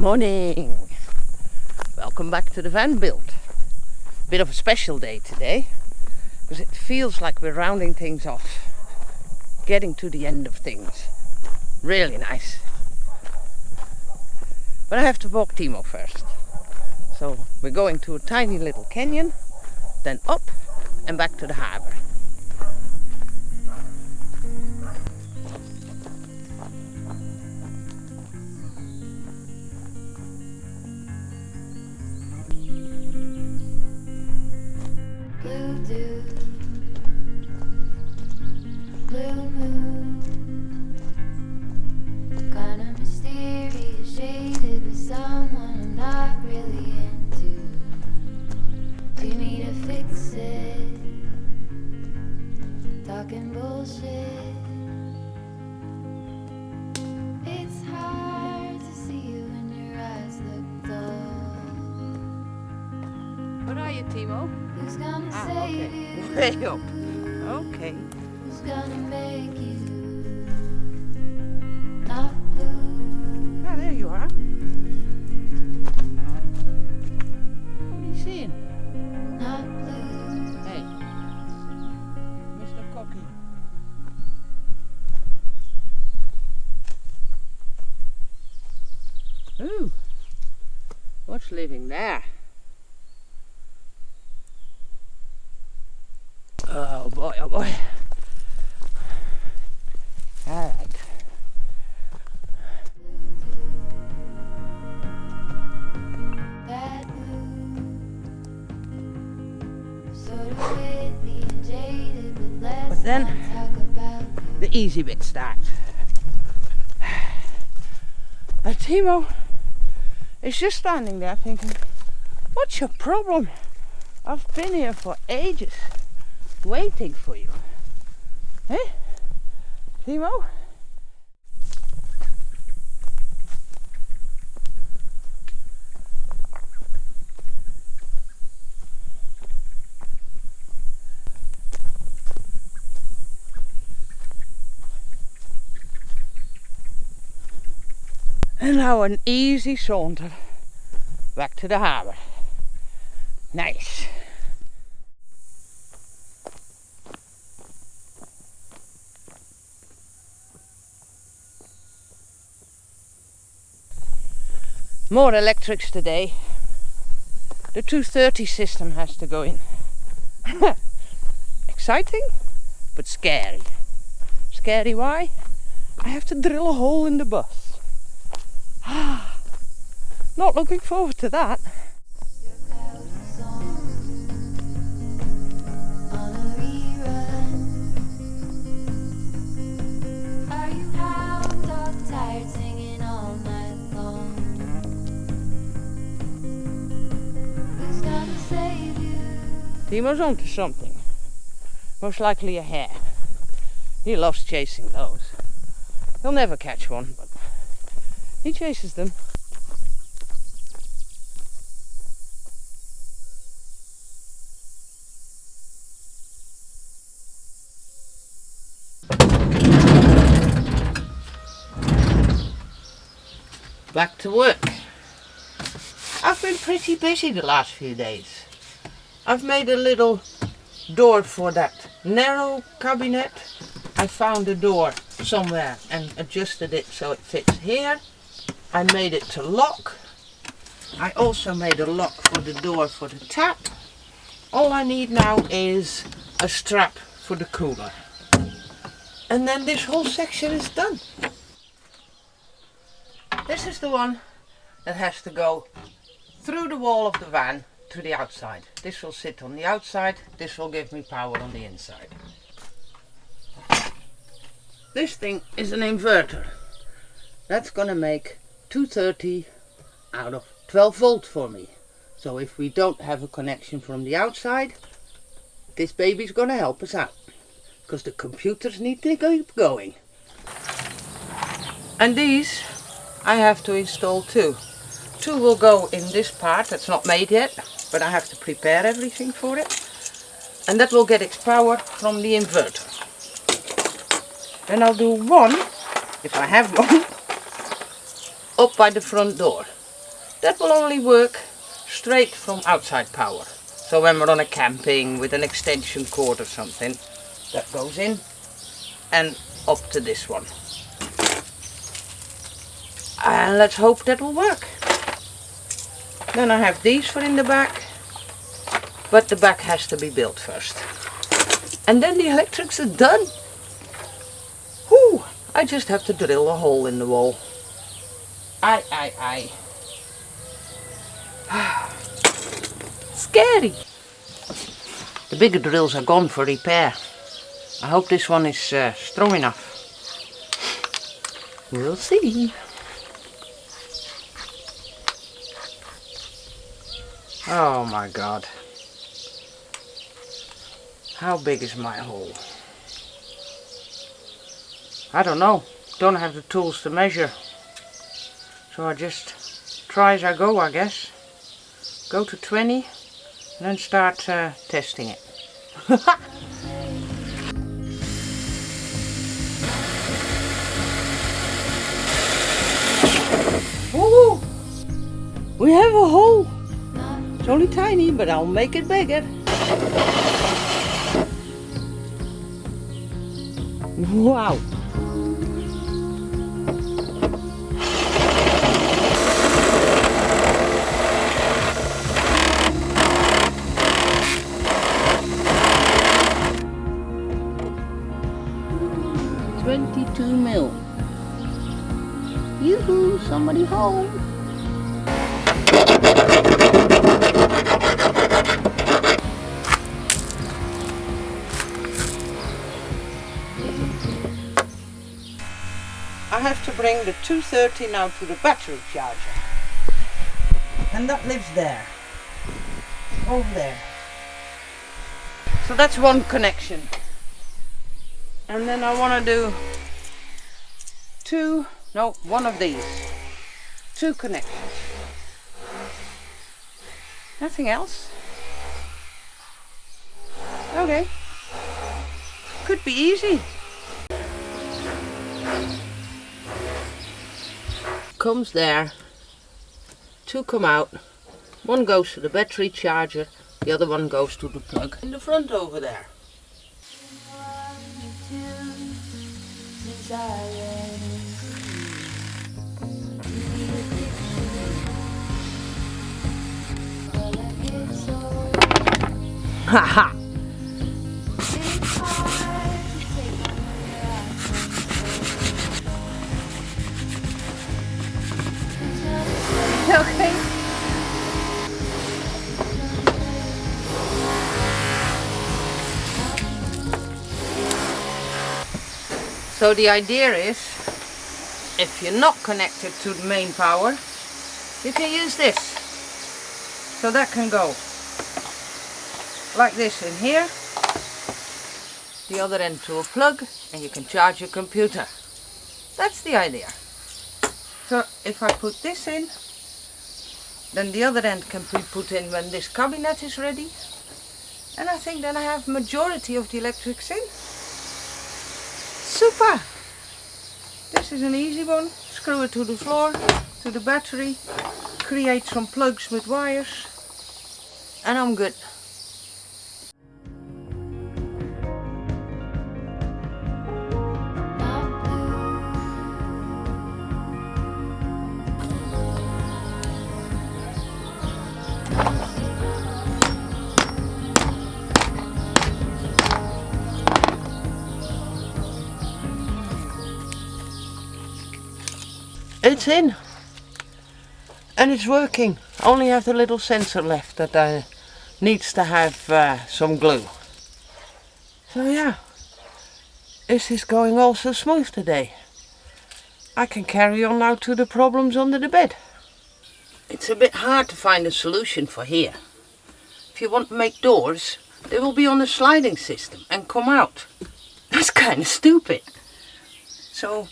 Morning! Welcome back to the van build. Bit of a special day today because it feels like we're rounding things off, getting to the end of things. Really nice. But I have to walk Teemo first. So we're going to a tiny little canyon, then up and back to the harbour. Blue moon, kinda mysterious, shaded with someone I'm not really into. Do you need to fix it? Talking bullshit. It's hard to see you when your eyes look dull. Where are you, Teemo? Who's gonna save you? Way up. Okay. Who's gonna make you not blue? Ah, there you are. What are you seeing? Not blue. Hey, Mr. Cocky. Ooh, what's living there? Oh boy, oh boy. Alright. That blue. Sort of witty and jaded, but let's But then not talk about the easy bit starts. Teemo is just standing there thinking, what's your problem? I've been here for ages, waiting for you. Eh? Teemo? And now an easy saunter back to the harbour. Nice. More electrics today. The 230 system has to go in. Exciting, but scary. Scary why? I have to drill a hole in the bus. Not looking forward to that. your couch song on a rerun. Are you hound dog tired singing all night long? Who's gonna save you? Teemo's onto something. Most likely a hare. He loves chasing those. He'll never catch one, but he chases them. Back to work. I've been pretty busy the last few days. I've made a little door for that narrow cabinet. I found a door somewhere and adjusted it so it fits here. I made it to lock. I also made a lock for the door for the tap. All I need now is a strap for the cooler. And then this whole section is done. This is the one that has to go through the wall of the van to the outside. This will sit on the outside. This will give me power on the inside. This thing is an inverter. That's gonna make 230 out of 12 volt for me. So if we don't have a connection from the outside, this baby's gonna help us out. Because the computers need to keep going. And these I have to install too. Two will go in this part that's not made yet, but I have to prepare everything for it. And that will get its power from the inverter. Then I'll do one, if I have one, up by the front door. that will only work straight from outside power. So when we're on a camping with an extension cord or something, that goes in and up to this one. And let's hope that will work. Then I have these for in the back, but the back has to be built first. And then the electrics are done. Whew, I just have to drill a hole in the wall. Aye. Scary. The bigger drills are gone for repair. I hope this one is strong enough. We'll see. Oh my God. How big is my hole? I don't know. Don't have the tools to measure. So I just try as I go, I guess. Go to 20 and then start testing it. Woo! We have a hole. It's only tiny, but I'll make it bigger. Wow. $22 mil. Yoo-hoo, somebody home. I have to bring the 230 now to the battery charger. And that lives there. Over there. So that's one connection. And then I want to do one of these. 2 connections. Nothing else. Okay. Could be easy. Comes there. 2 come out. One goes to the battery charger. The other one goes to the plug in the front over there. Haha! Okay. So the idea is, if you're not connected to the main power, you can use this. So that can go like this in here, the other end to a plug, and you can charge your computer. That's the idea. So if I put this in, then the other end can be put in when this cabinet is ready. And I think then I have majority of the electrics in. Super! This is an easy one. Screw it to the floor, to the battery, create some plugs with wires, and I'm good. It's in and it's working. Only have the little sensor left that needs to have some glue. So yeah, this is going all so smooth today. I can carry on now to the problems under the bed. It's a bit hard to find a solution for here. If you want to make doors, they will be on a sliding system and come out. That's kind of stupid. So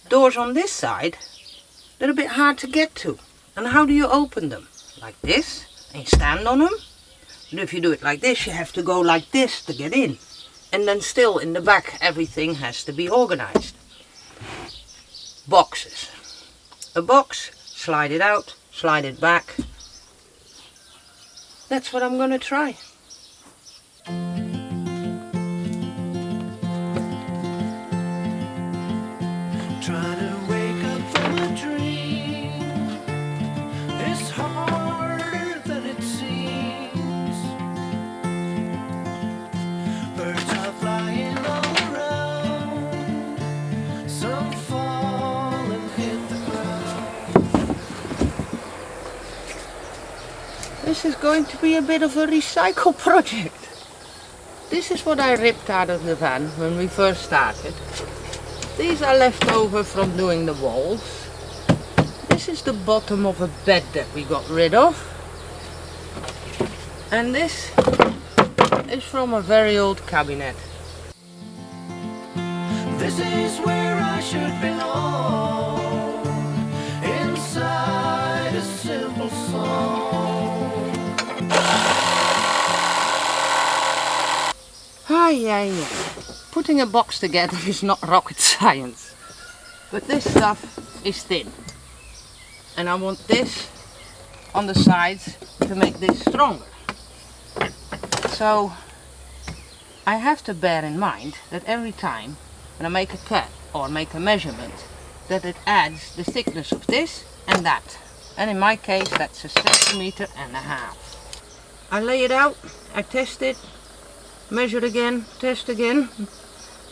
doors on this side, they're a bit hard to get to. And how do you open them? Like this, and you stand on them. And if you do it like this, you have to go like this to get in. And then still in the back, everything has to be organized. Boxes. A box, slide it out, slide it back. That's what I'm gonna try. Trying to wake up from a dream is harder than it seems. Birds are flying all around, some fall and hit the ground. This is going to be a bit of a recycle project. This is what I ripped out of the van when we first started. These are left over from doing the walls. This is the bottom of a bed that we got rid of. And this is from a very old cabinet. This is where I should belong, inside a simple song. Ay. Putting a box together is not rocket science. But this stuff is thin. And I want this on the sides to make this stronger. So I have to bear in mind that every time when I make a cut or make a measurement, that it adds the thickness of this and that. And in my case that's 1.5 centimeters. I lay it out, I test it, measure again, test again,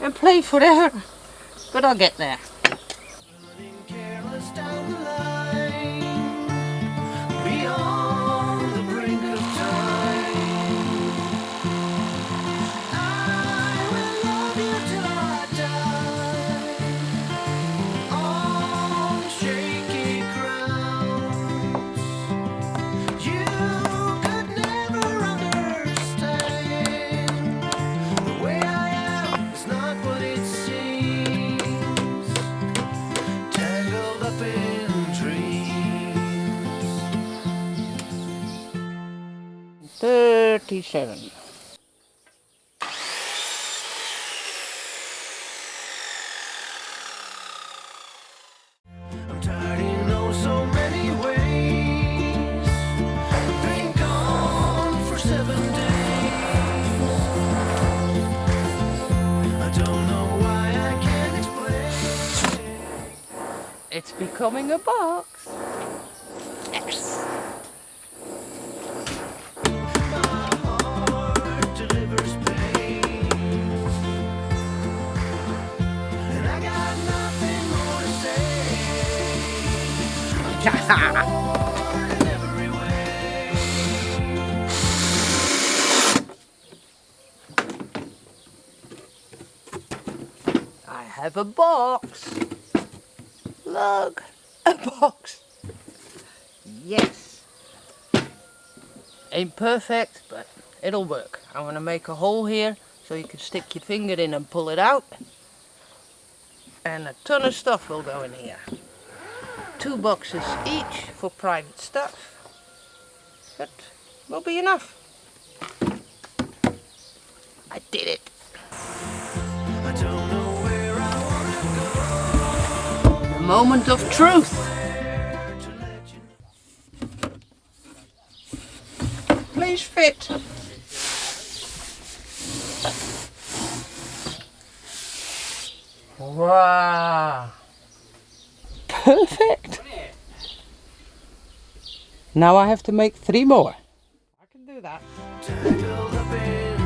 and play forever. But I'll get there. Running careless down the line, beyond the brink of time. I will love you till I die, on shaky grounds. You could never understand. The way I am is not what it seems. Tangled up in dreams. 37. I'm tired in oh so many ways. I've been gone for 7 days. I don't know why I can't explain. It's becoming a box. Yes. My heart delivers pain, and I got nothing more to say. Torn in every way. I have a box. Look, a box. Yes. Ain't perfect, but it'll work. I'm gonna make a hole here so you can stick your finger in and pull it out. And a ton of stuff will go in here. 2 boxes each for private stuff. But will be enough. I did it. I don't know where I wanna go. The moment of truth. Where to let you know. Please fit. Wow. Perfect. Now I have to make 3 more. I can do that. Tangled up in